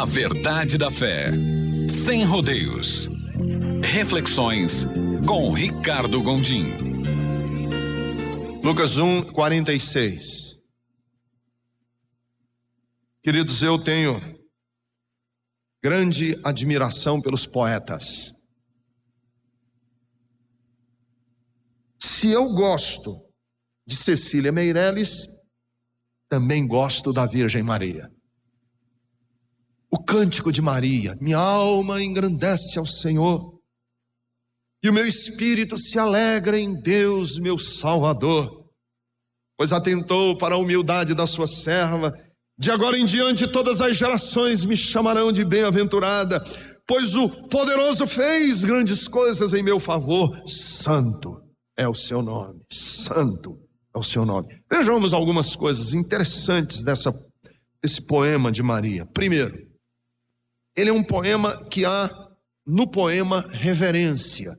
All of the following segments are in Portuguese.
A verdade da fé, sem rodeios. Reflexões com Ricardo Gondim. Lucas 1:46. Queridos, eu tenho grande admiração pelos poetas. Se eu gosto de Cecília Meirelles, também gosto da Virgem Maria. O cântico de Maria: minha alma engrandece ao Senhor, e o meu espírito se alegra em Deus, meu Salvador, pois atentou para a humildade da sua serva. De agora em diante todas as gerações me chamarão de bem-aventurada, pois o poderoso fez grandes coisas em meu favor. Santo é o seu nome, santo é o seu nome. Vejamos algumas coisas interessantes desse poema de Maria. Primeiro, ele é um poema que há no poema reverência.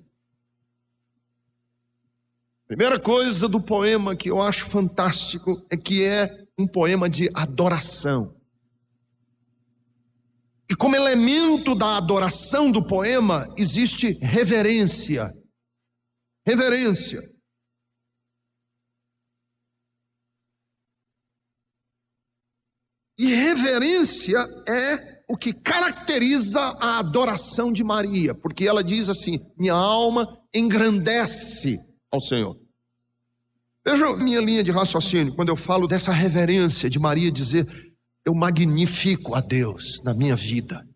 Primeira coisa do poema que eu acho fantástico é que é um poema de adoração. E como elemento da adoração do poema existe reverência. Reverência. E reverência é o que caracteriza a adoração de Maria, porque ela diz assim: minha alma engrandece ao Senhor. Veja minha linha de raciocínio, quando eu falo dessa reverência de Maria dizer: eu magnifico a Deus na minha vida.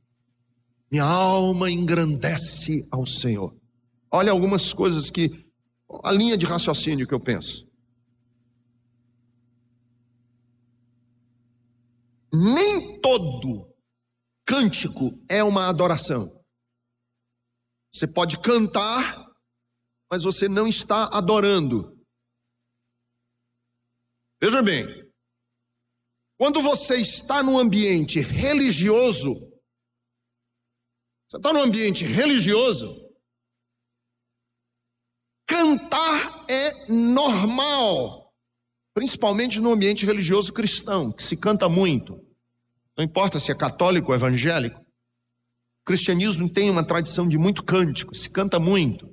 Minha alma engrandece ao Senhor. Olha algumas coisas a linha de raciocínio que eu penso. Nem todo cântico é uma adoração. Você pode cantar, mas você não está adorando. Veja bem, quando você está num ambiente religioso, cantar é normal, principalmente no ambiente religioso cristão, que se canta muito. Não importa se é católico ou evangélico, o cristianismo tem uma tradição de muito cântico, se canta muito.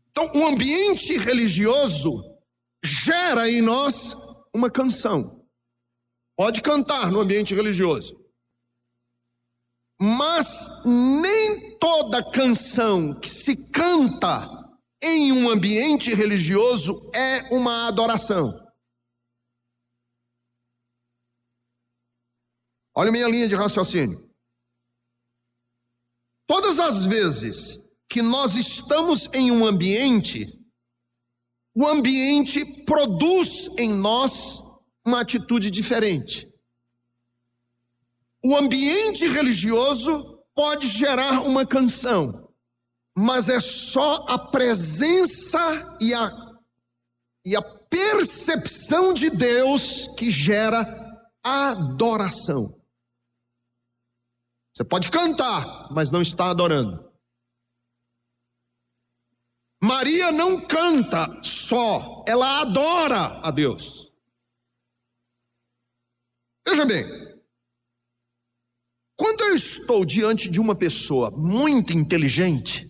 Então, o ambiente religioso gera em nós uma canção. Pode cantar no ambiente religioso, mas nem toda canção que se canta em um ambiente religioso é uma adoração. Olha a minha linha de raciocínio. Todas as vezes que nós estamos em um ambiente, o ambiente produz em nós uma atitude diferente. O ambiente religioso pode gerar uma canção, mas é só a presença e a percepção de Deus que gera adoração. Você pode cantar, mas não está adorando. Maria não canta só, ela adora a Deus. Veja bem, quando eu estou diante de uma pessoa muito inteligente,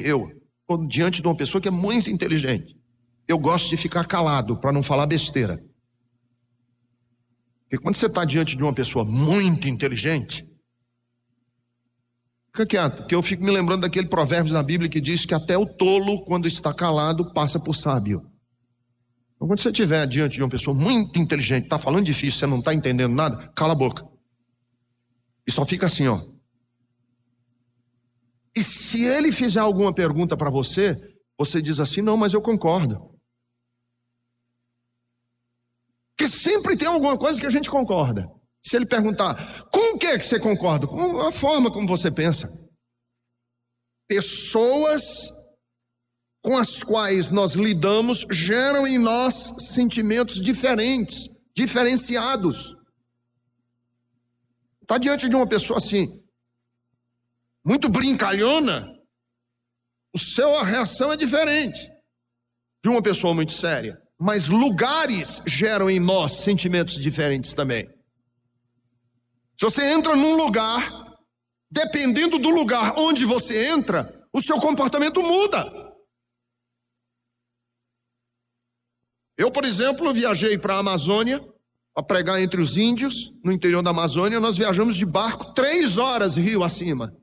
eu estou diante de uma pessoa que é muito inteligente, eu gosto de ficar calado para não falar besteira. Porque quando você está diante de uma pessoa muito inteligente, fica quieto, porque eu fico me lembrando daquele provérbio na Bíblia que diz que até o tolo, quando está calado, passa por sábio. Então, quando você estiver diante de uma pessoa muito inteligente, está falando difícil, você não está entendendo nada, cala a boca. E só fica assim, ó. E se ele fizer alguma pergunta para você, você diz assim: não, mas eu concordo. Porque sempre tem alguma coisa que a gente concorda. Se ele perguntar: com o que você concorda? Com a forma como você pensa. Pessoas com as quais nós lidamos geram em nós sentimentos diferentes, diferenciados. Está diante de uma pessoa assim, muito brincalhona, a reação é diferente de uma pessoa muito séria. mas lugares geram em nós sentimentos diferentes também. Se você entra num lugar, dependendo do lugar onde você entra, o seu comportamento muda. Eu, por exemplo, viajei para a Amazônia, para pregar entre os índios, no interior da Amazônia. Nós viajamos de barco 3 horas rio acima.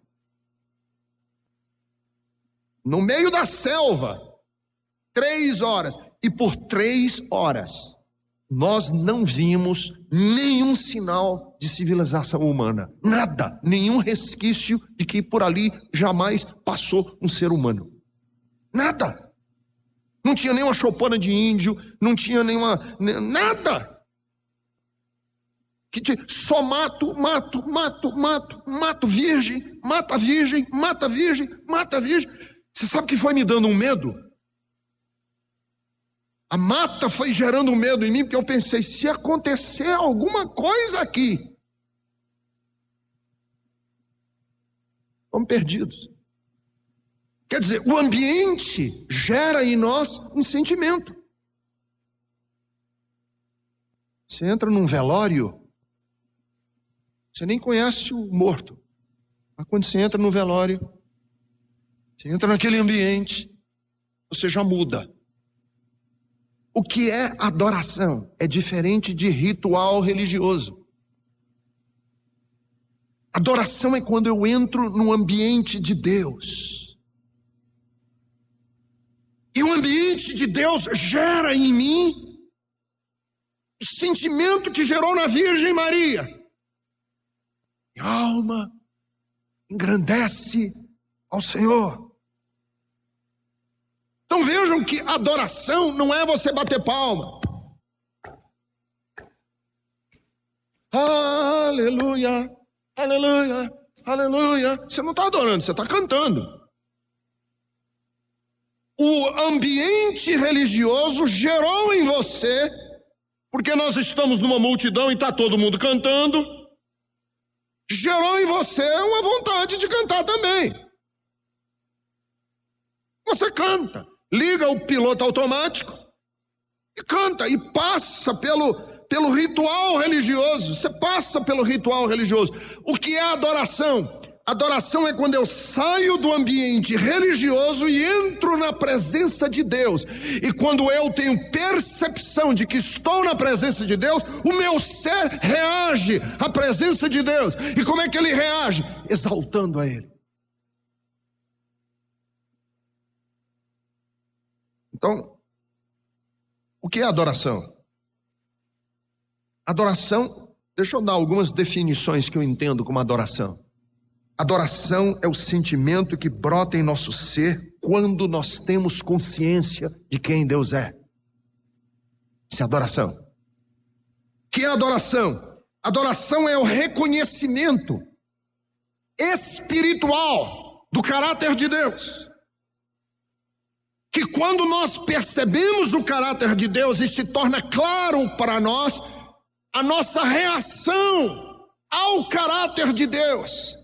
No meio da selva, 3 horas. E por 3 horas, nós não vimos nenhum sinal de civilização humana. Nada, nenhum resquício de que por ali jamais passou um ser humano. Nada. Não tinha nenhuma choupana de índio, não tinha nada. Só mato, virgem, mata virgem, mata virgem, mata virgem. Você sabe que foi me dando um medo? A mata foi gerando um medo em mim, porque eu pensei, se acontecer alguma coisa aqui, estamos perdidos. Quer dizer, o ambiente gera em nós um sentimento. Você entra num velório, você nem conhece o morto. Mas quando você entra no velório, você entra naquele ambiente, você já muda. O que é adoração? É diferente de ritual religioso. Adoração é quando eu entro no ambiente de Deus. E o ambiente de Deus gera em mim o sentimento que gerou na Virgem Maria. Minha alma engrandece ao Senhor. Então vejam que adoração não é você bater palma. Aleluia, aleluia, aleluia. Você não está adorando, você está cantando. O ambiente religioso gerou em você, porque nós estamos numa multidão e está todo mundo cantando, gerou em você uma vontade de cantar também. Você canta, liga o piloto automático e canta, e passa pelo ritual religioso. Você passa pelo ritual religioso. O que é adoração? Adoração é quando eu saio do ambiente religioso e entro na presença de Deus. E quando eu tenho percepção de que estou na presença de Deus, o meu ser reage à presença de Deus. E como é que ele reage? Exaltando a Ele. Então, o que é adoração? Adoração, deixa eu dar algumas definições que eu entendo como adoração. Adoração é o sentimento que brota em nosso ser quando nós temos consciência de quem Deus é. Isso é adoração. O que é adoração? Adoração é o reconhecimento espiritual do caráter de Deus. Que quando nós percebemos o caráter de Deus e se torna claro para nós, a nossa reação ao caráter de Deus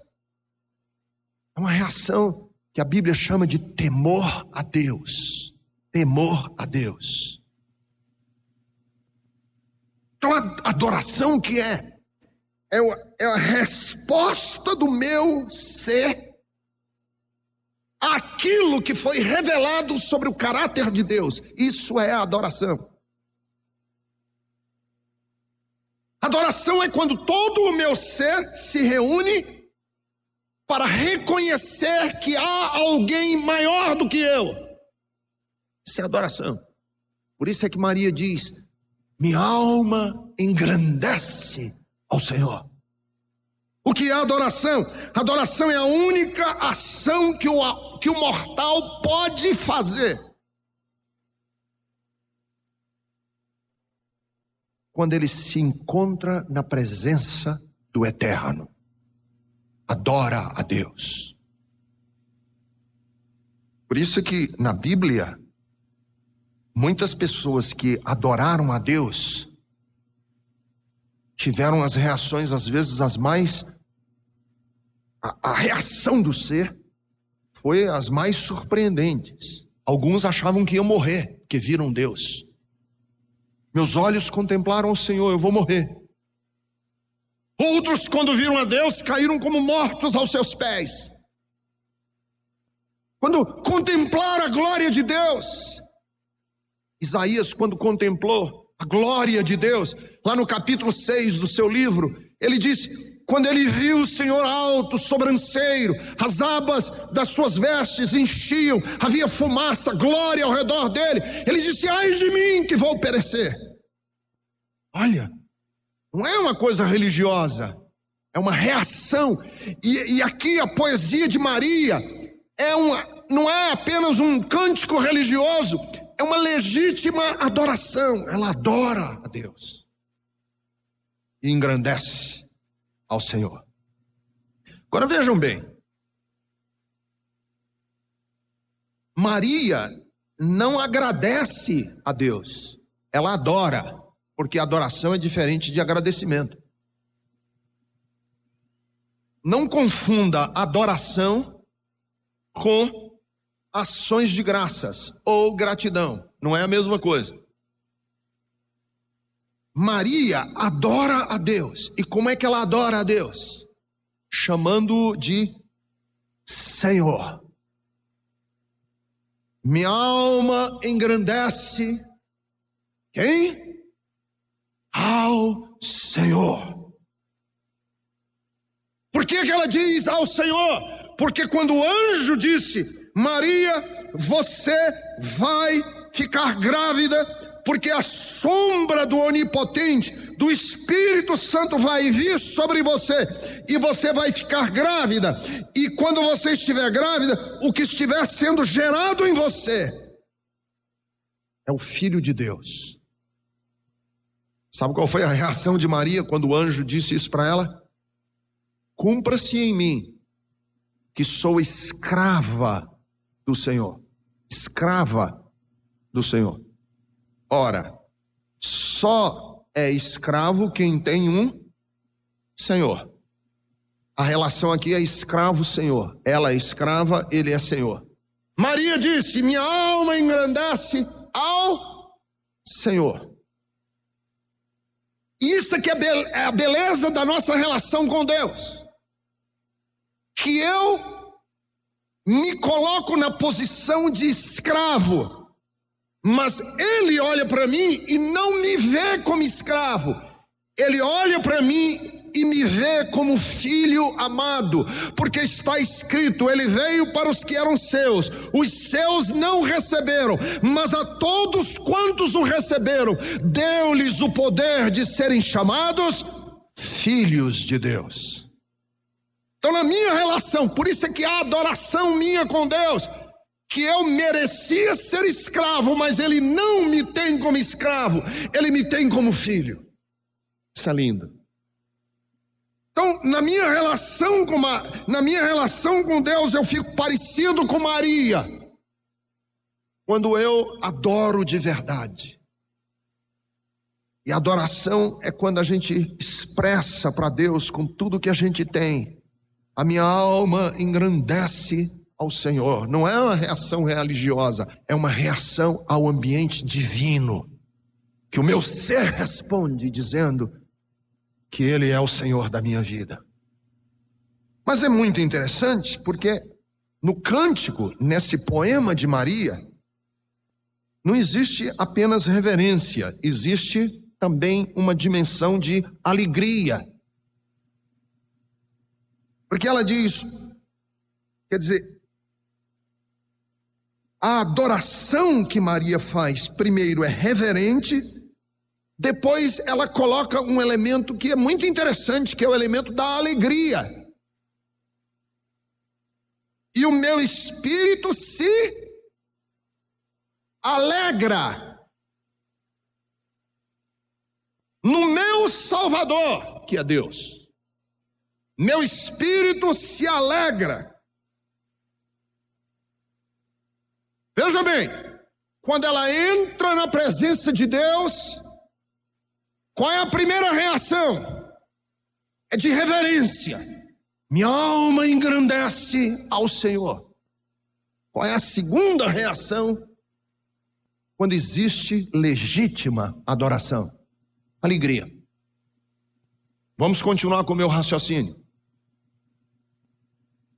é uma reação que a Bíblia chama de temor a Deus. Temor a Deus. Então a adoração que é a resposta do meu ser àquilo que foi revelado sobre o caráter de Deus. Isso é a adoração. Adoração é quando todo o meu ser se reúne para reconhecer que há alguém maior do que eu. Isso é adoração. Por isso é que Maria diz: minha alma engrandece ao Senhor. O que é adoração? Adoração é a única ação que o mortal pode fazer quando ele se encontra na presença do Eterno. Adora a Deus. Por isso que na Bíblia, muitas pessoas que adoraram a Deus tiveram as reações, às vezes as mais... A reação do ser foi as mais surpreendentes. Alguns achavam que iam morrer, porque viram Deus. Meus olhos contemplaram o Senhor, eu vou morrer. Outros, quando viram a Deus, caíram como mortos aos seus pés. Quando contemplaram a glória de Deus, Isaías, quando contemplou a glória de Deus, lá no capítulo 6 do seu livro, ele disse: quando ele viu o Senhor alto, sobranceiro, as abas das suas vestes enchiam, havia fumaça, glória ao redor dele, ele disse: ai de mim que vou perecer. Olha, não é uma coisa religiosa, é uma reação. E aqui a poesia de Maria não é apenas um cântico religioso, é uma legítima adoração. Ela adora a Deus e engrandece ao Senhor. Agora vejam bem, Maria não agradece a Deus, ela adora, porque adoração é diferente de agradecimento. Não confunda adoração com ações de graças ou gratidão, não é a mesma coisa. Maria adora a Deus. E como é que ela adora a Deus? Chamando-o de Senhor. Minha alma engrandece quem? Ao Senhor. Por que ela diz ao Senhor? Porque quando o anjo disse: Maria, você vai ficar grávida, porque a sombra do Onipotente, do Espírito Santo vai vir sobre você, e você vai ficar grávida, e quando você estiver grávida, o que estiver sendo gerado em você é o Filho de Deus. Sabe qual foi a reação de Maria quando o anjo disse isso para ela? Cumpra-se em mim, que sou escrava do Senhor. Escrava do Senhor. Ora, só é escravo quem tem um Senhor. A relação aqui é escravo-senhor. Ela é escrava, ele é senhor. Maria disse: minha alma engrandece ao Senhor. Isso aqui é a beleza da nossa relação com Deus. Que eu me coloco na posição de escravo, mas Ele olha para mim e não me vê como escravo. Ele olha para mim e me vê como filho amado, porque está escrito: Ele veio para os que eram seus, os seus não receberam, mas a todos quantos o receberam, deu-lhes o poder de serem chamados filhos de Deus. Então, na minha relação, por isso é que a adoração minha com Deus, que eu merecia ser escravo, mas Ele não me tem como escravo, Ele me tem como filho. Isso é lindo. Então, na minha relação com Deus, eu fico parecido com Maria, quando eu adoro de verdade. E adoração é quando a gente expressa para Deus com tudo que a gente tem. A minha alma engrandece ao Senhor. Não é uma reação religiosa, é uma reação ao ambiente divino, que o meu ser responde dizendo que Ele é o Senhor da minha vida. Mas é muito interessante, porque no cântico, nesse poema de Maria, não existe apenas reverência, existe também uma dimensão de alegria. Porque ela diz, quer dizer, a adoração que Maria faz, primeiro é reverente, depois ela coloca um elemento que é muito interessante, que é o elemento da alegria. E o meu espírito se alegra no meu Salvador, que é Deus. Meu espírito se alegra. Veja bem, quando ela entra na presença de Deus, qual é a primeira reação? É de reverência. Minha alma engrandece ao Senhor. Qual é a segunda reação? quando existe legítima adoração. Alegria. Vamos continuar com o meu raciocínio.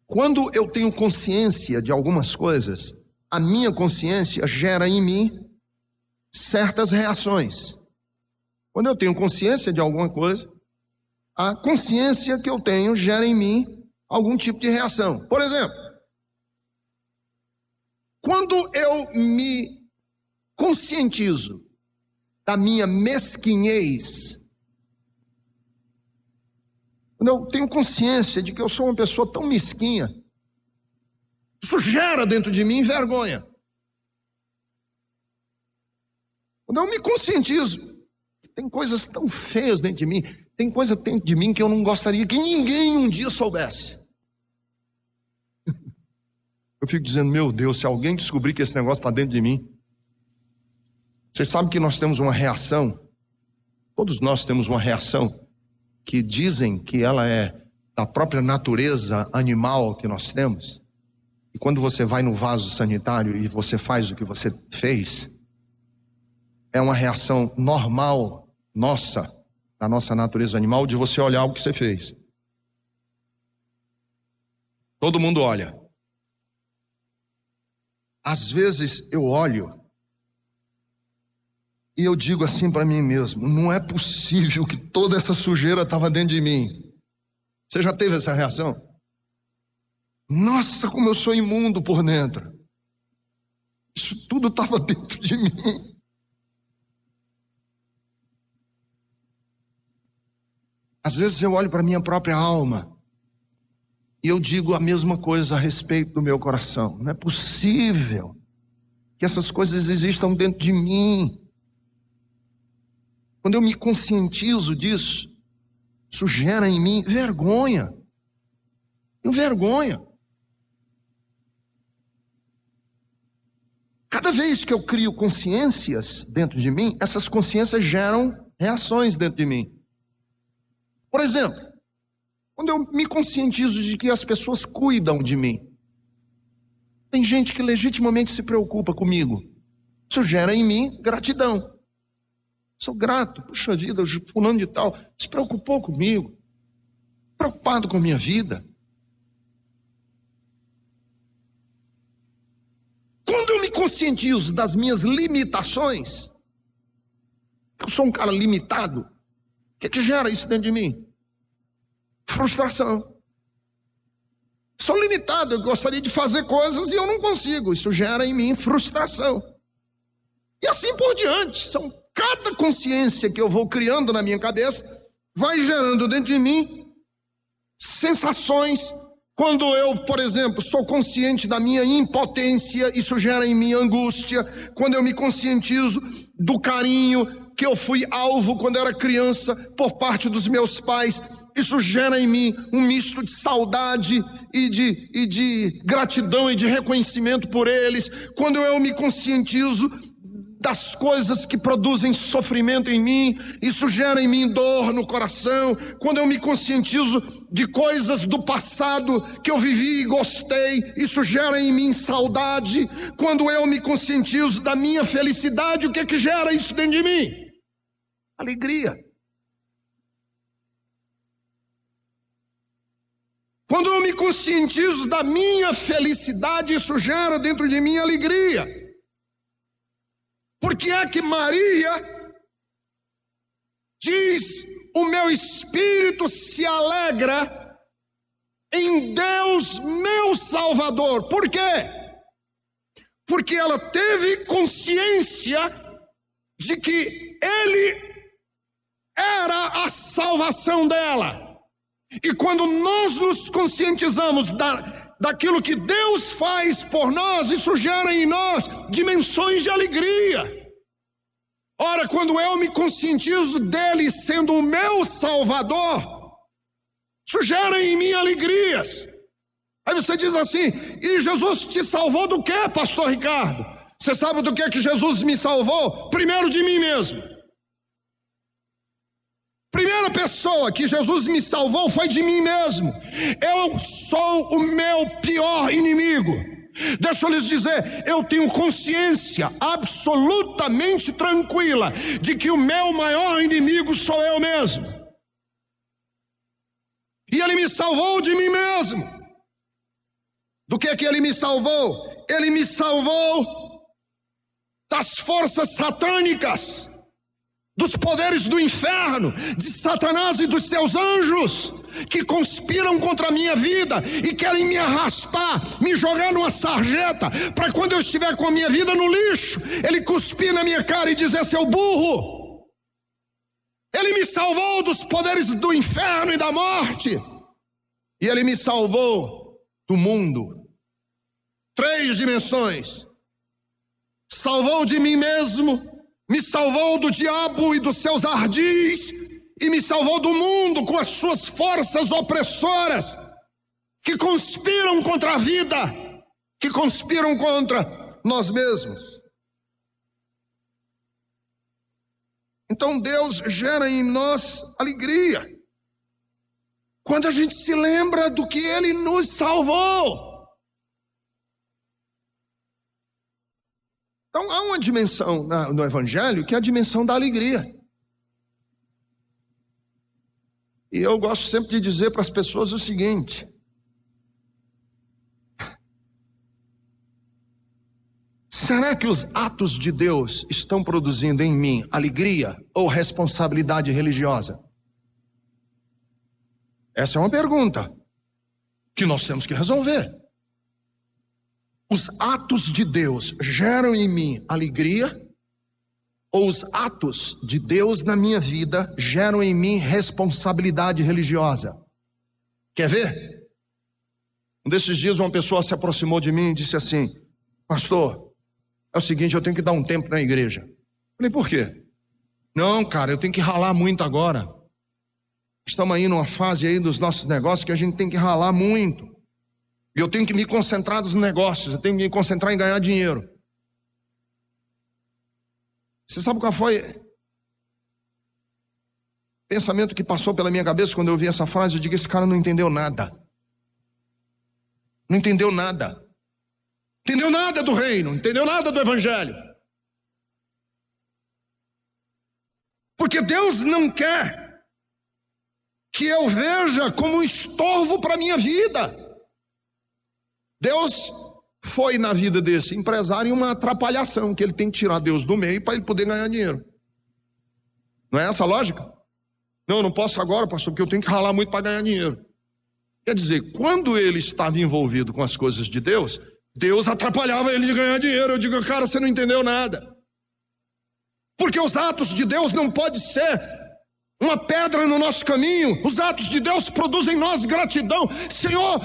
Quando eu tenho consciência de algumas coisas, a minha consciência gera em mim certas reações. Quando eu tenho consciência de alguma coisa, a consciência que eu tenho gera em mim algum tipo de reação. Por exemplo, quando eu me conscientizo da minha mesquinhez, quando eu tenho consciência de que eu sou uma pessoa tão mesquinha, isso gera dentro de mim vergonha. Quando eu me conscientizo, tem coisas tão feias dentro de mim, tem coisa dentro de mim que eu não gostaria que ninguém um dia soubesse. Eu fico dizendo, meu Deus, se alguém descobrir que esse negócio está dentro de mim. Vocês sabem que nós temos uma reação, todos nós temos uma reação, que dizem que ela é da própria natureza animal que nós temos. E quando você vai no vaso sanitário e você faz o que você fez, é uma reação normal nossa, da nossa natureza animal, de você olhar o que você fez. Todo mundo olha. Às vezes eu olho e eu digo assim para mim mesmo, não é possível que toda essa sujeira estava dentro de mim. Você já teve essa reação? Nossa, como eu sou imundo por dentro. Isso tudo estava dentro de mim. Às vezes eu olho para a minha própria alma e eu digo a mesma coisa a respeito do meu coração. Não é possível que essas coisas existam dentro de mim. Quando eu me conscientizo disso, isso gera em mim vergonha. Tenho vergonha. Cada vez que eu crio consciências dentro de mim, essas consciências geram reações dentro de mim. Por exemplo, quando eu me conscientizo de que as pessoas cuidam de mim, tem gente que legitimamente se preocupa comigo. Isso gera em mim gratidão. Sou grato, puxa vida, o fulano de tal se preocupou comigo, preocupado com a minha vida. Quando eu me conscientizo das minhas limitações, eu sou um cara limitado, o que gera isso dentro de mim? Frustração. Sou limitado, eu gostaria de fazer coisas e eu não consigo. Isso gera em mim frustração. E assim por diante. Cada consciência que eu vou criando na minha cabeça vai gerando dentro de mim sensações. Quando eu, por exemplo, sou consciente da minha impotência, isso gera em mim angústia. Quando eu me conscientizo do carinho que eu fui alvo quando eu era criança por parte dos meus pais, isso gera em mim um misto de saudade e de gratidão e de reconhecimento por eles. Quando eu me conscientizo das coisas que produzem sofrimento em mim, isso gera em mim dor no coração. Quando eu me conscientizo de coisas do passado que eu vivi e gostei, isso gera em mim saudade. Quando eu me conscientizo da minha felicidade, o que é que gera isso dentro de mim? Alegria. Quando eu me conscientizo da minha felicidade, isso gera dentro de mim alegria. Por que é que Maria diz, o meu espírito se alegra em Deus meu Salvador? Por quê? Porque ela teve consciência de que Ele era a salvação dela. E quando nós nos conscientizamos daquilo que Deus faz por nós, isso gera em nós dimensões de alegria. Ora, quando eu me conscientizo dele sendo o meu Salvador, isso gera em mim alegrias. Aí você diz assim, e Jesus te salvou do quê, pastor Ricardo? Você sabe do que Jesus me salvou? Primeiro de mim mesmo. Primeira pessoa que Jesus me salvou foi de mim mesmo. Eu sou o meu pior inimigo. Deixa eu lhes dizer, eu tenho consciência absolutamente tranquila de que o meu maior inimigo sou eu mesmo. E Ele me salvou de mim mesmo. Do que Ele me salvou? Ele me salvou das forças satânicas, dos poderes do inferno, de Satanás e dos seus anjos, que conspiram contra a minha vida e querem me arrastar, me jogar numa sarjeta, para quando eu estiver com a minha vida no lixo, ele cuspir na minha cara e dizer: seu burro. Ele me salvou dos poderes do inferno e da morte, e Ele me salvou do mundo. 3 dimensões: salvou de mim mesmo, me salvou do diabo e dos seus ardis, e me salvou do mundo com as suas forças opressoras, que conspiram contra a vida, que conspiram contra nós mesmos. Então Deus gera em nós alegria quando a gente se lembra do que Ele nos salvou. Então há uma dimensão no Evangelho que é a dimensão da alegria. E eu gosto sempre de dizer para as pessoas o seguinte: será que os atos de Deus estão produzindo em mim alegria ou responsabilidade religiosa? Essa é uma pergunta que nós temos que resolver. Os atos de Deus geram em mim alegria, ou os atos de Deus na minha vida geram em mim responsabilidade religiosa? Quer ver? Um desses dias uma pessoa se aproximou de mim e disse assim: pastor, é o seguinte, eu tenho que dar um tempo na igreja. Falei, por quê? Não, cara, eu tenho que ralar muito agora. Estamos aí numa fase aí dos nossos negócios que a gente tem que ralar muito. E eu tenho que me concentrar nos negócios, eu tenho que me concentrar em ganhar dinheiro. Você sabe qual foi o pensamento que passou pela minha cabeça quando eu ouvi essa frase? Eu digo, esse cara não entendeu nada. Não entendeu nada. Entendeu nada do reino, não entendeu nada do evangelho. Porque Deus não quer que eu veja como um estorvo para a minha vida. Deus foi na vida desse empresário uma atrapalhação, que ele tem que tirar Deus do meio para ele poder ganhar dinheiro. Não é essa a lógica? Não, eu não posso agora, pastor, porque eu tenho que ralar muito para ganhar dinheiro. Quer dizer, quando ele estava envolvido com as coisas de Deus, Deus atrapalhava ele de ganhar dinheiro. Eu digo, cara, você não entendeu nada. Porque os atos de Deus não podem ser uma pedra no nosso caminho. Os atos de Deus produzem em nós gratidão. Senhor,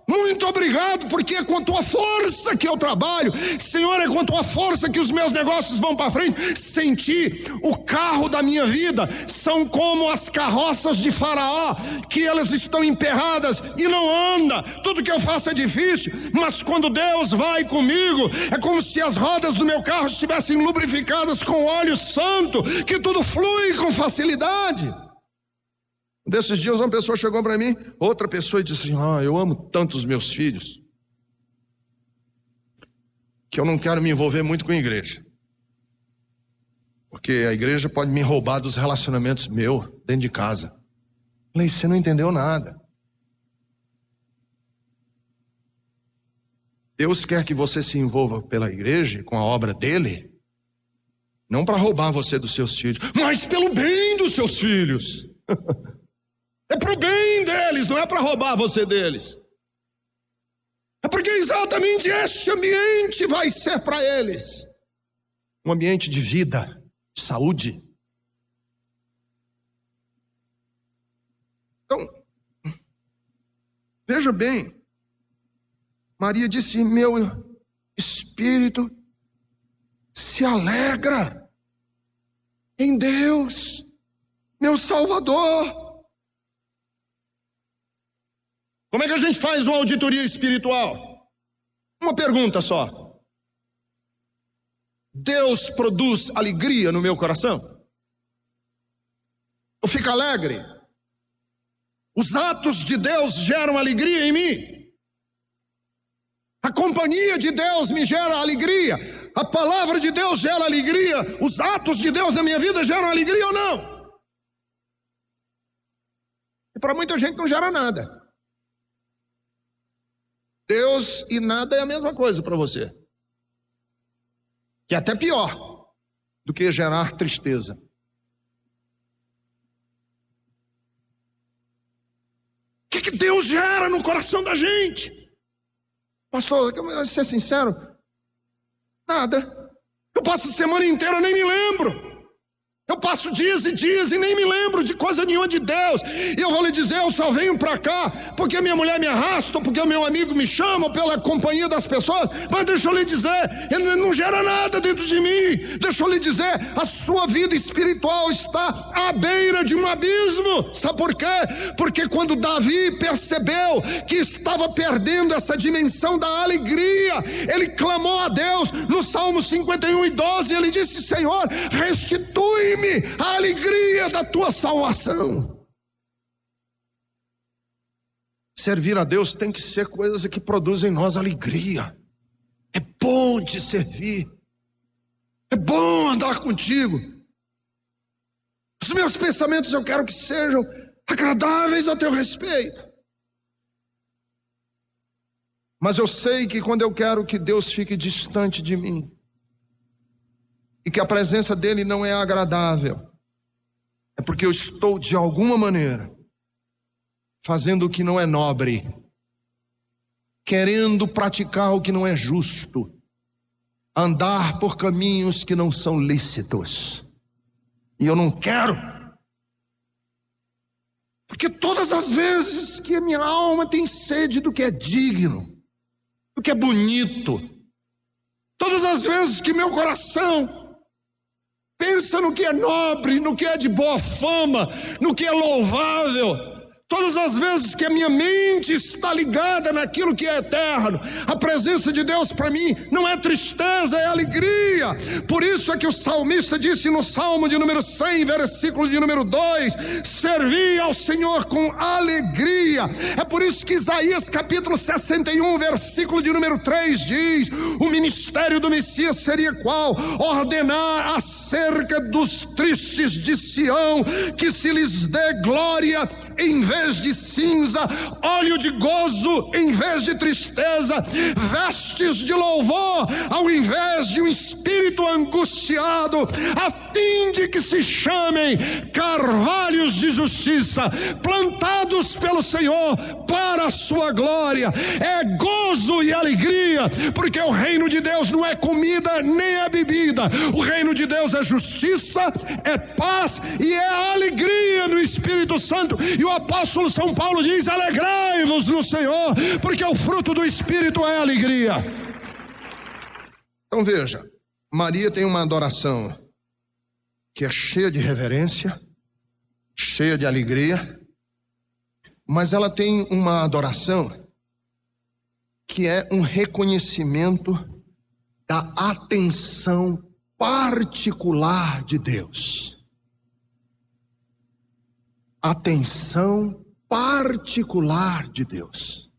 muito obrigado, porque é com a tua força que eu trabalho. Senhor, é com a tua força que os meus negócios vão para frente. Senti o carro da minha vida são como as carroças de Faraó, que elas estão emperradas e não anda. Tudo que eu faço é difícil, mas quando Deus vai comigo, é como se as rodas do meu carro estivessem lubrificadas com óleo santo, que tudo flui com facilidade. Desses dias uma pessoa chegou para mim, outra pessoa, e disse assim: eu amo tanto os meus filhos que eu não quero me envolver muito com a igreja, porque a igreja pode me roubar dos relacionamentos meus dentro de casa. Falei, você não entendeu nada. Deus quer que você se envolva pela igreja, com a obra dele, não para roubar você dos seus filhos, mas pelo bem dos seus filhos. É para o bem deles, não é para roubar você deles. É porque exatamente este ambiente vai ser para eles um ambiente de vida, de saúde. Então, veja bem, Maria disse, meu espírito se alegra em Deus, meu Salvador. Como é que a gente faz uma auditoria espiritual? Uma pergunta só. Deus produz alegria no meu coração? Eu fico alegre? Os atos de Deus geram alegria em mim? A companhia de Deus me gera alegria. A palavra de Deus gera alegria. Os atos de Deus na minha vida geram alegria ou não? E para muita gente não gera nada. Deus e nada é a mesma coisa para você. Que é até pior do que gerar tristeza. O que Deus gera no coração da gente? Pastor, eu vou ser sincero, nada. Eu passo a semana inteira e nem me lembro. Eu passo dias e dias e nem me lembro de coisa nenhuma de Deus. E eu vou lhe dizer, eu só venho para cá porque minha mulher me arrasta, ou porque o meu amigo me chama, ou pela companhia das pessoas. Mas deixa eu lhe dizer, ele não gera nada dentro de mim. Deixa eu lhe dizer, a sua vida espiritual está à beira de um abismo. Sabe por quê? Porque quando Davi percebeu que estava perdendo essa dimensão da alegria, ele clamou a Deus no Salmo 51:12, ele disse: Senhor, restitui-me a alegria da tua salvação. Servir a Deus tem que ser coisas que produzem em nós alegria. É bom te servir, é bom andar contigo. Os meus pensamentos eu quero que sejam agradáveis a teu respeito. Mas eu sei que quando eu quero que Deus fique distante de mim, e que a presença dele não é agradável, é porque eu estou de alguma maneira fazendo o que não é nobre, querendo praticar o que não é justo, andar por caminhos que não são lícitos. E eu não quero, porque todas as vezes que a minha alma tem sede do que é digno, do que é bonito, todas as vezes que meu coração pensa no que é nobre, no que é de boa fama, no que é louvável, todas as vezes que a minha mente está ligada naquilo que é eterno, a presença de Deus para mim não é tristeza, é alegria. Por isso é que o salmista disse no Salmo de número 100, versículo de número 2, servi ao Senhor com alegria. É por isso que Isaías capítulo 61, versículo de número 3 diz: o ministério do Messias seria qual? Ordenar acerca dos tristes de Sião, que se lhes dê glória em vez de cinza, óleo de gozo em vez de tristeza, vestes de louvor ao invés de um espírito angustiado, a fim de que se chamem carvalhos de justiça, plantados pelo Senhor para a sua glória. É gozo e alegria, porque o reino de Deus não é comida nem é bebida. O reino de Deus é justiça, é paz e é alegria no Espírito Santo. E o apóstolo São Paulo diz: alegrai-vos no Senhor, porque o fruto do Espírito é alegria. Então veja, Maria tem uma adoração que é cheia de reverência, cheia de alegria, mas ela tem uma adoração que é um reconhecimento da atenção particular de Deus. Atenção particular de Deus.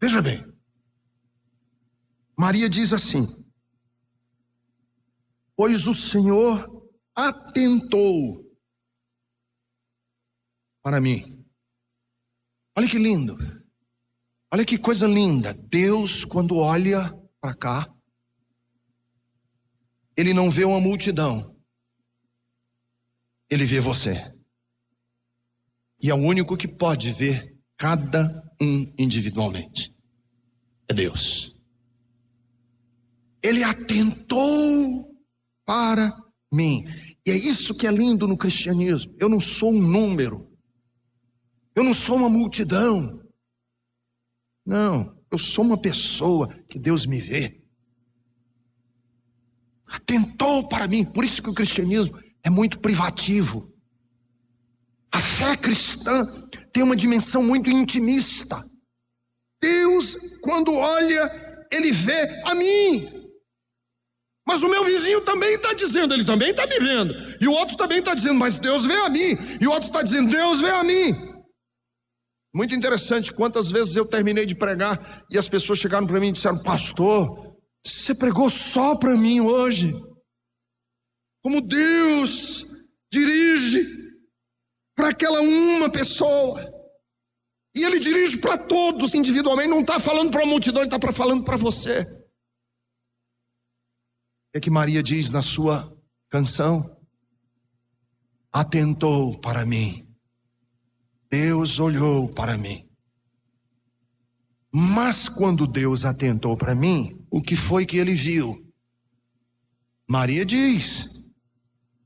Veja bem, Maria diz assim: pois o Senhor atentou para mim. Olha que lindo, olha que coisa linda. Deus, quando olha para cá, Ele não vê uma multidão, Ele vê você. E é o único que pode ver cada um individualmente. É Deus. Ele atentou para mim. E é isso que é lindo no cristianismo. Eu não sou um número. Eu não sou uma multidão. Não, eu sou uma pessoa que Deus me vê. Atentou para mim. Por isso que o cristianismo é muito privativo. A fé cristã tem uma dimensão muito intimista. Deus, quando olha, Ele vê a mim. Mas o meu vizinho também está dizendo, ele também está me vendo. E o outro também está dizendo, mas Deus vê a mim. E o outro está dizendo, Deus vê a mim. Muito interessante, quantas vezes eu terminei de pregar e as pessoas chegaram para mim e disseram: pastor, você pregou só para mim hoje. Como Deus dirige para aquela uma pessoa. E Ele dirige para todos individualmente, não está falando para a multidão, Ele está falando para você. É que Maria diz na sua canção: atentou para mim. Deus olhou para mim. Mas quando Deus atentou para mim, o que foi que Ele viu? Maria diz: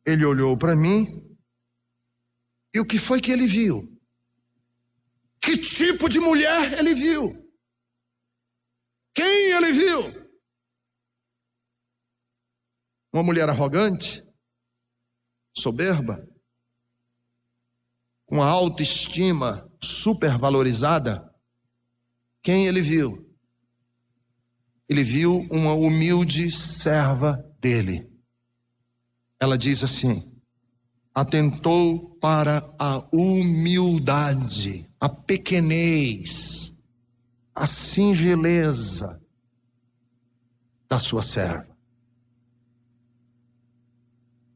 Ele olhou para mim. E o que foi que Ele viu? Que tipo de mulher Ele viu? Quem Ele viu? Uma mulher arrogante, soberba, com a autoestima supervalorizada? Quem Ele viu? Ele viu uma humilde serva dele. Ela diz assim: atentou para a humildade, a pequenez, a singeleza da sua serva.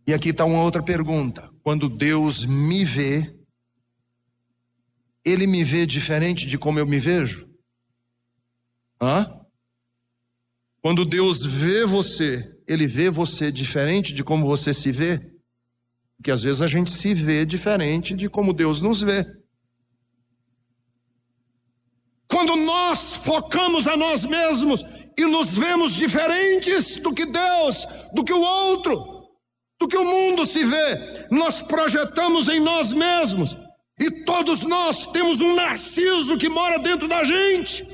E aqui está uma outra pergunta. Quando Deus me vê, Ele me vê diferente de como eu me vejo? Quando Deus vê você, Ele vê você diferente de como você se vê? Porque às vezes a gente se vê diferente de como Deus nos vê. Quando nós focamos a nós mesmos e nos vemos diferentes do que Deus, do que o outro, do que o mundo se vê, nós projetamos em nós mesmos. E todos nós temos um narciso que mora dentro da gente,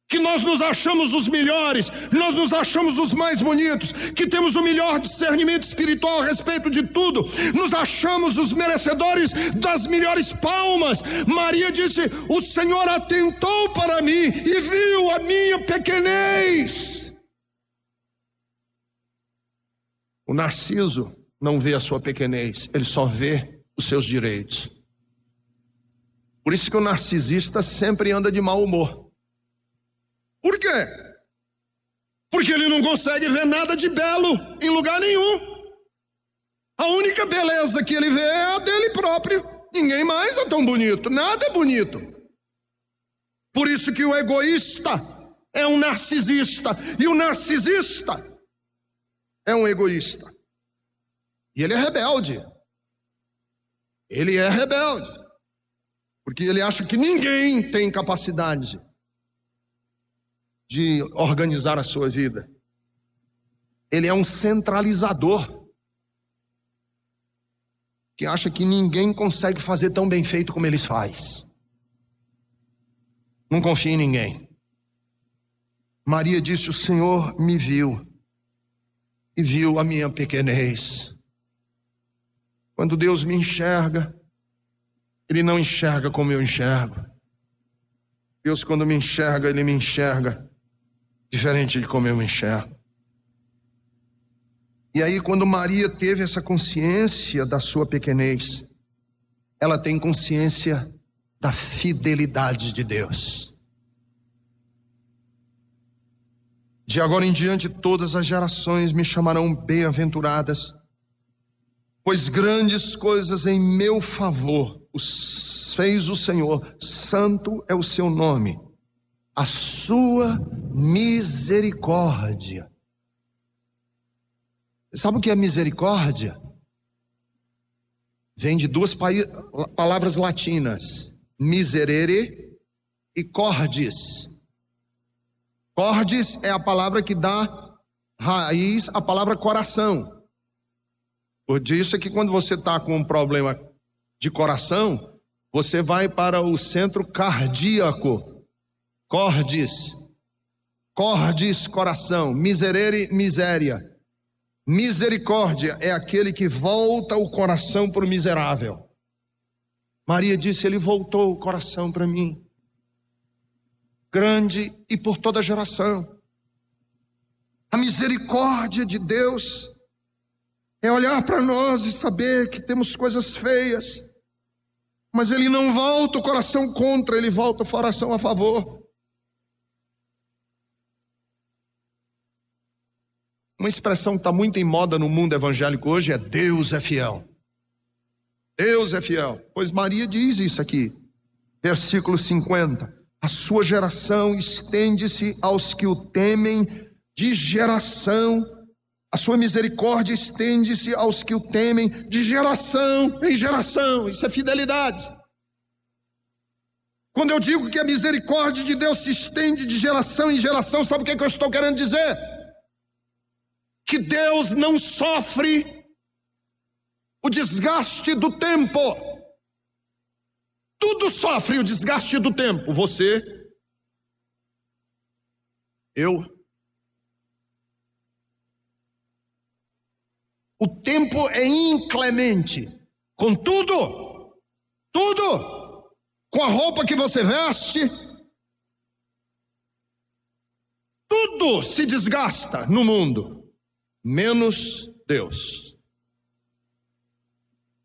que nós nos achamos os melhores, nós nos achamos os mais bonitos, que temos o melhor discernimento espiritual a respeito de tudo, nos achamos os merecedores das melhores palmas. Maria disse: o Senhor atentou para mim e viu a minha pequenez. O narciso não vê a sua pequenez, ele só vê os seus direitos. Por isso que o narcisista sempre anda de mau humor. Por quê? Porque ele não consegue ver nada de belo em lugar nenhum. A única beleza que ele vê é a dele próprio. Ninguém mais é tão bonito, nada é bonito. Por isso que o egoísta é um narcisista, e o narcisista é um egoísta. E ele é rebelde. Ele é rebelde. Porque ele acha que ninguém tem capacidade de organizar a sua vida. Ele é um centralizador, que acha que ninguém consegue fazer tão bem feito como ele faz. Não confia em ninguém. Maria disse: o Senhor me viu e viu a minha pequenez. Quando Deus me enxerga, Ele não enxerga como eu enxergo. Deus, quando me enxerga, Ele me enxerga diferente de como eu me enxergo. E aí, quando Maria teve essa consciência da sua pequenez, ela tem consciência da fidelidade de Deus. De agora em diante, todas as gerações me chamarão bem-aventuradas, pois grandes coisas em meu favor fez o Senhor, santo é o seu nome. A sua misericórdia. Sabe o que é misericórdia? Vem de duas palavras latinas: miserere e cordis. Cordis é a palavra que dá raiz à palavra coração. Por isso é que quando você está com um problema de coração, você vai para o centro cardíaco. Cordis, coração. Miserere, miséria. Misericórdia é aquele que volta o coração para o miserável. Maria disse: Ele voltou o coração para mim. Grande e por toda geração. A misericórdia de Deus é olhar para nós e saber que temos coisas feias, Mas ele não volta o coração contra, ele volta o coração a favor. Uma expressão que está muito em moda no mundo evangélico hoje é Deus é fiel. Deus é fiel. Pois Maria diz isso aqui, versículo 50. A sua geração estende-se aos que o temem de geração. A sua misericórdia estende-se aos que o temem de geração em geração. Isso é fidelidade. Quando eu digo que a misericórdia de Deus se estende de geração em geração, sabe o que eu estou querendo dizer? Que Deus não sofre o desgaste do tempo. Tudo sofre o desgaste do tempo. Você, eu. O tempo é inclemente com tudo, com a roupa que você veste, tudo se desgasta no mundo, menos Deus.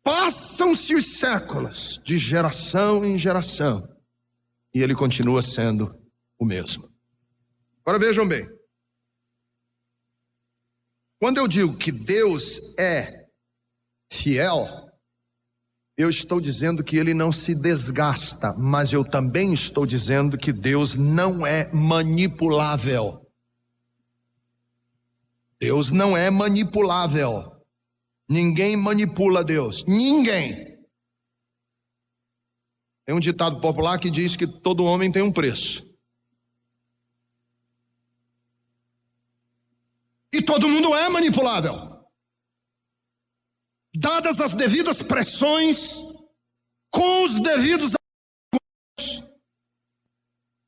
Passam-se os séculos, de geração em geração, e ele continua sendo o mesmo. Agora vejam bem. Quando eu digo que Deus é fiel, eu estou dizendo que ele não se desgasta, mas eu também estou dizendo que Deus não é manipulável. Deus não é manipulável. Ninguém manipula Deus. Ninguém. Tem um ditado popular que diz que todo homem tem um preço. E todo mundo é manipulável. Dadas as devidas pressões, com os devidos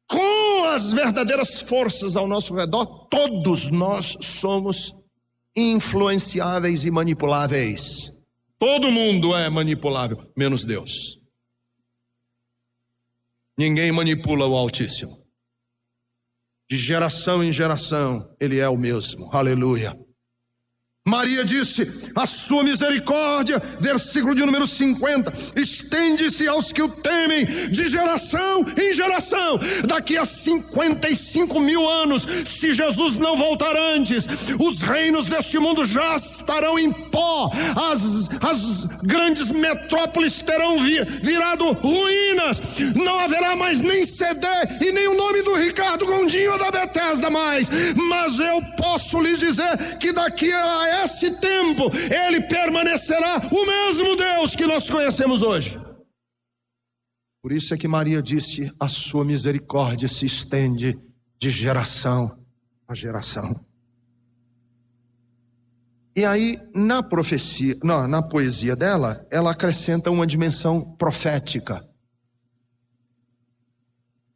com as verdadeiras forças ao nosso redor, todos nós somos influenciáveis e manipuláveis. Todo mundo é manipulável, menos Deus. Ninguém manipula o Altíssimo. De geração em geração, ele é o mesmo. Aleluia. Maria disse, a sua misericórdia, versículo de número 50, estende-se aos que o temem de geração em geração. Daqui a 55 mil anos, se Jesus não voltar antes, os reinos deste mundo já estarão em pó, as grandes metrópoles terão virado ruínas, não haverá mais nem CD e nem o nome do Ricardo Gondim ou da Bethesda mais, mas eu posso lhes dizer que daqui a esse tempo, ele permanecerá o mesmo Deus que nós conhecemos hoje. Por isso é que Maria disse, a sua misericórdia se estende de geração a geração. E aí, na profecia, na poesia dela, ela acrescenta uma dimensão profética.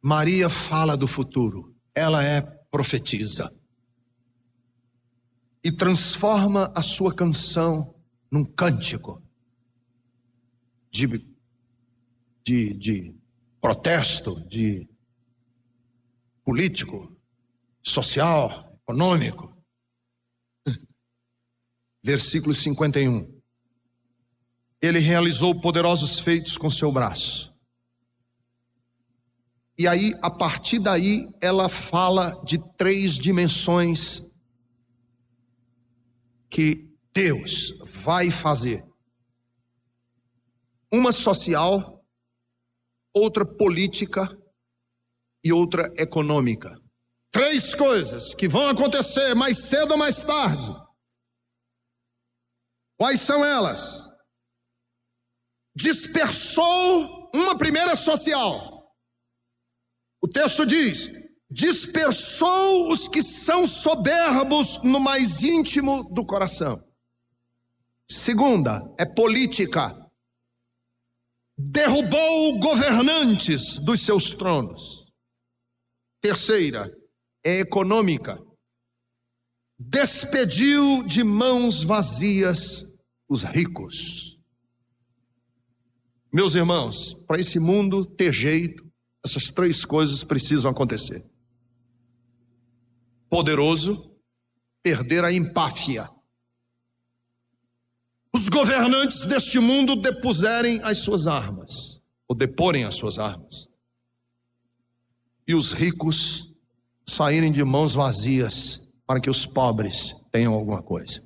Maria fala do futuro, ela é profetisa. E transforma a sua canção num cântico de protesto, de político, social, econômico. Versículo 51. Ele realizou poderosos feitos com seu braço. E aí, a partir daí, ela fala de 3 dimensões que Deus vai fazer. Uma social, outra política e outra econômica. 3 coisas que vão acontecer mais cedo ou mais tarde. Quais são elas? Dispersou uma primeira social. O texto diz, dispersou os que são soberbos no mais íntimo do coração. Segunda, é política. Derrubou governantes dos seus tronos. Terceira, é econômica. Despediu de mãos vazias os ricos. Meus irmãos, para esse mundo ter jeito, essas 3 coisas precisam acontecer. Poderoso, perder a empáfia. Os governantes deste mundo depuserem as suas armas. ou deporem as suas armas, e os ricos saírem de mãos vazias para que os pobres tenham alguma coisa.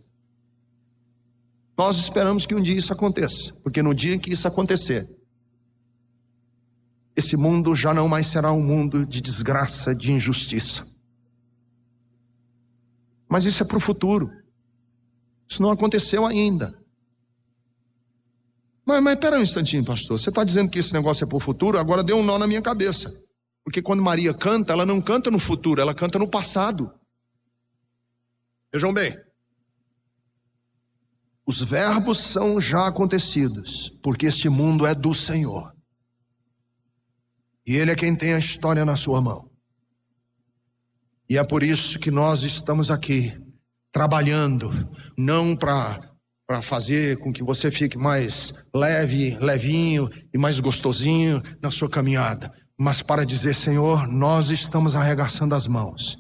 Nós esperamos que um dia isso aconteça, porque no dia em que isso acontecer, esse mundo já não mais será um mundo de desgraça, de injustiça. Mas isso é para o futuro. Isso não aconteceu ainda. Mas espera um instantinho, pastor. Você está dizendo que esse negócio é para o futuro? Agora deu um nó na minha cabeça. Porque quando Maria canta, ela não canta no futuro, ela canta no passado. Vejam bem. Os verbos são já acontecidos, porque este mundo é do Senhor. E Ele é quem tem a história na sua mão. E é por isso que nós estamos aqui, trabalhando, não para fazer com que você fique mais leve, levinho e mais gostosinho na sua caminhada, mas para dizer: Senhor, nós estamos arregaçando as mãos,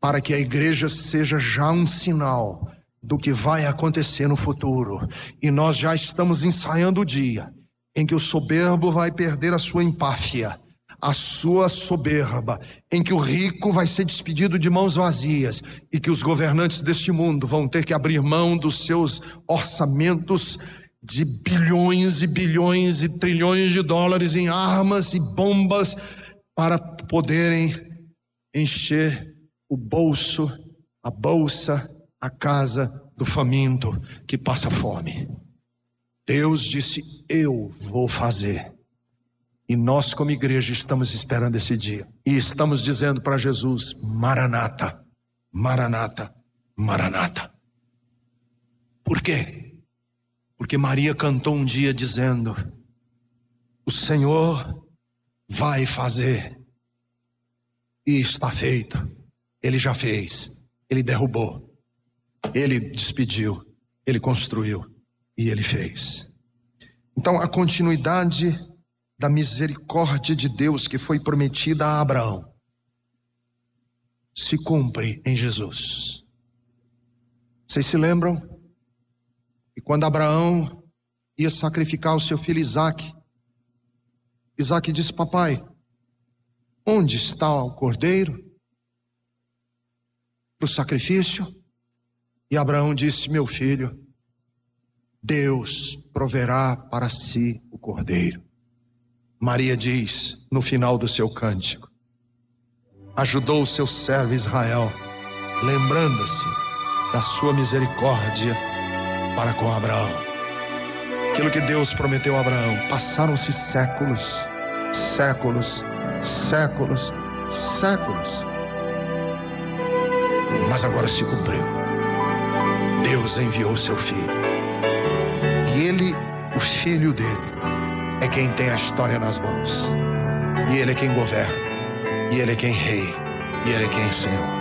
para que a igreja seja já um sinal do que vai acontecer no futuro. E nós já estamos ensaiando o dia em que o soberbo vai perder a sua empáfia, a sua soberba, em que o rico vai ser despedido de mãos vazias e que os governantes deste mundo vão ter que abrir mão dos seus orçamentos de bilhões e bilhões e trilhões de dólares em armas e bombas para poderem encher o bolso, a bolsa, a casa do faminto que passa fome. Deus disse: eu vou fazer. E nós como igreja estamos esperando esse dia. E estamos dizendo para Jesus: Maranata, Maranata, Maranata. Por quê? Porque Maria cantou um dia dizendo: o Senhor vai fazer. E está feito. Ele já fez. Ele derrubou. Ele despediu. Ele construiu. E Ele fez. Então a continuidade da misericórdia de Deus que foi prometida a Abraão se cumpre em Jesus. Vocês se lembram? E quando Abraão ia sacrificar o seu filho Isaque, Isaque disse: papai, onde está o cordeiro para o sacrifício? E Abraão disse: meu filho, Deus proverá para si o cordeiro. Maria diz no final do seu cântico: ajudou o seu servo Israel, lembrando-se da sua misericórdia para com Abraão. Aquilo que Deus prometeu a Abraão, passaram-se séculos, séculos, séculos, séculos, mas agora se cumpriu. Deus enviou o seu filho, e ele, o filho dele, é quem tem a história nas mãos, e Ele é quem governa, e Ele é quem rei, e Ele é quem é Senhor.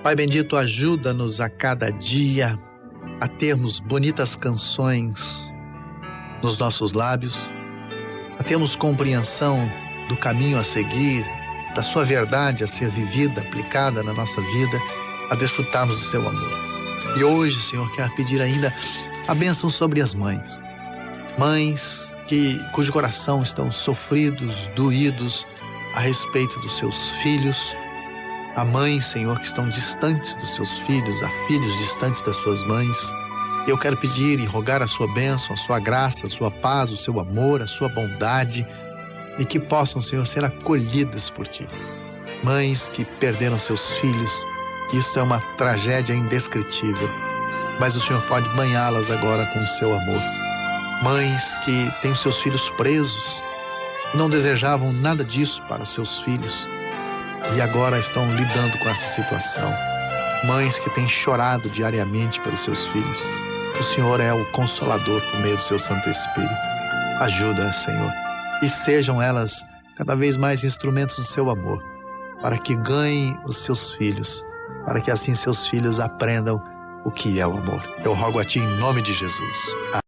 Pai bendito, ajuda-nos a cada dia a termos bonitas canções nos nossos lábios, a termos compreensão do caminho a seguir, da sua verdade a ser vivida, aplicada na nossa vida, a desfrutarmos do seu amor. E hoje, Senhor, quero pedir ainda a bênção sobre as mães. Mães cujo coração estão sofridos, doídos a respeito dos seus filhos. Há mães, Senhor, que estão distantes dos seus filhos, há filhos distantes das suas mães. Eu quero pedir e rogar a sua bênção, a sua graça, a sua paz, o seu amor, a sua bondade, e que possam, Senhor, ser acolhidas por Ti. Mães que perderam seus filhos, isto é uma tragédia indescritível, mas o Senhor pode banhá-las agora com o seu amor. Mães que têm os seus filhos presos, não desejavam nada disso para os seus filhos, e agora estão lidando com essa situação. Mães que têm chorado diariamente pelos seus filhos. O Senhor é o Consolador por meio do seu Santo Espírito. Ajuda-as, Senhor, e sejam elas cada vez mais instrumentos do seu amor, para que ganhem os seus filhos, para que assim seus filhos aprendam o que é o amor. Eu rogo a Ti em nome de Jesus. Amém.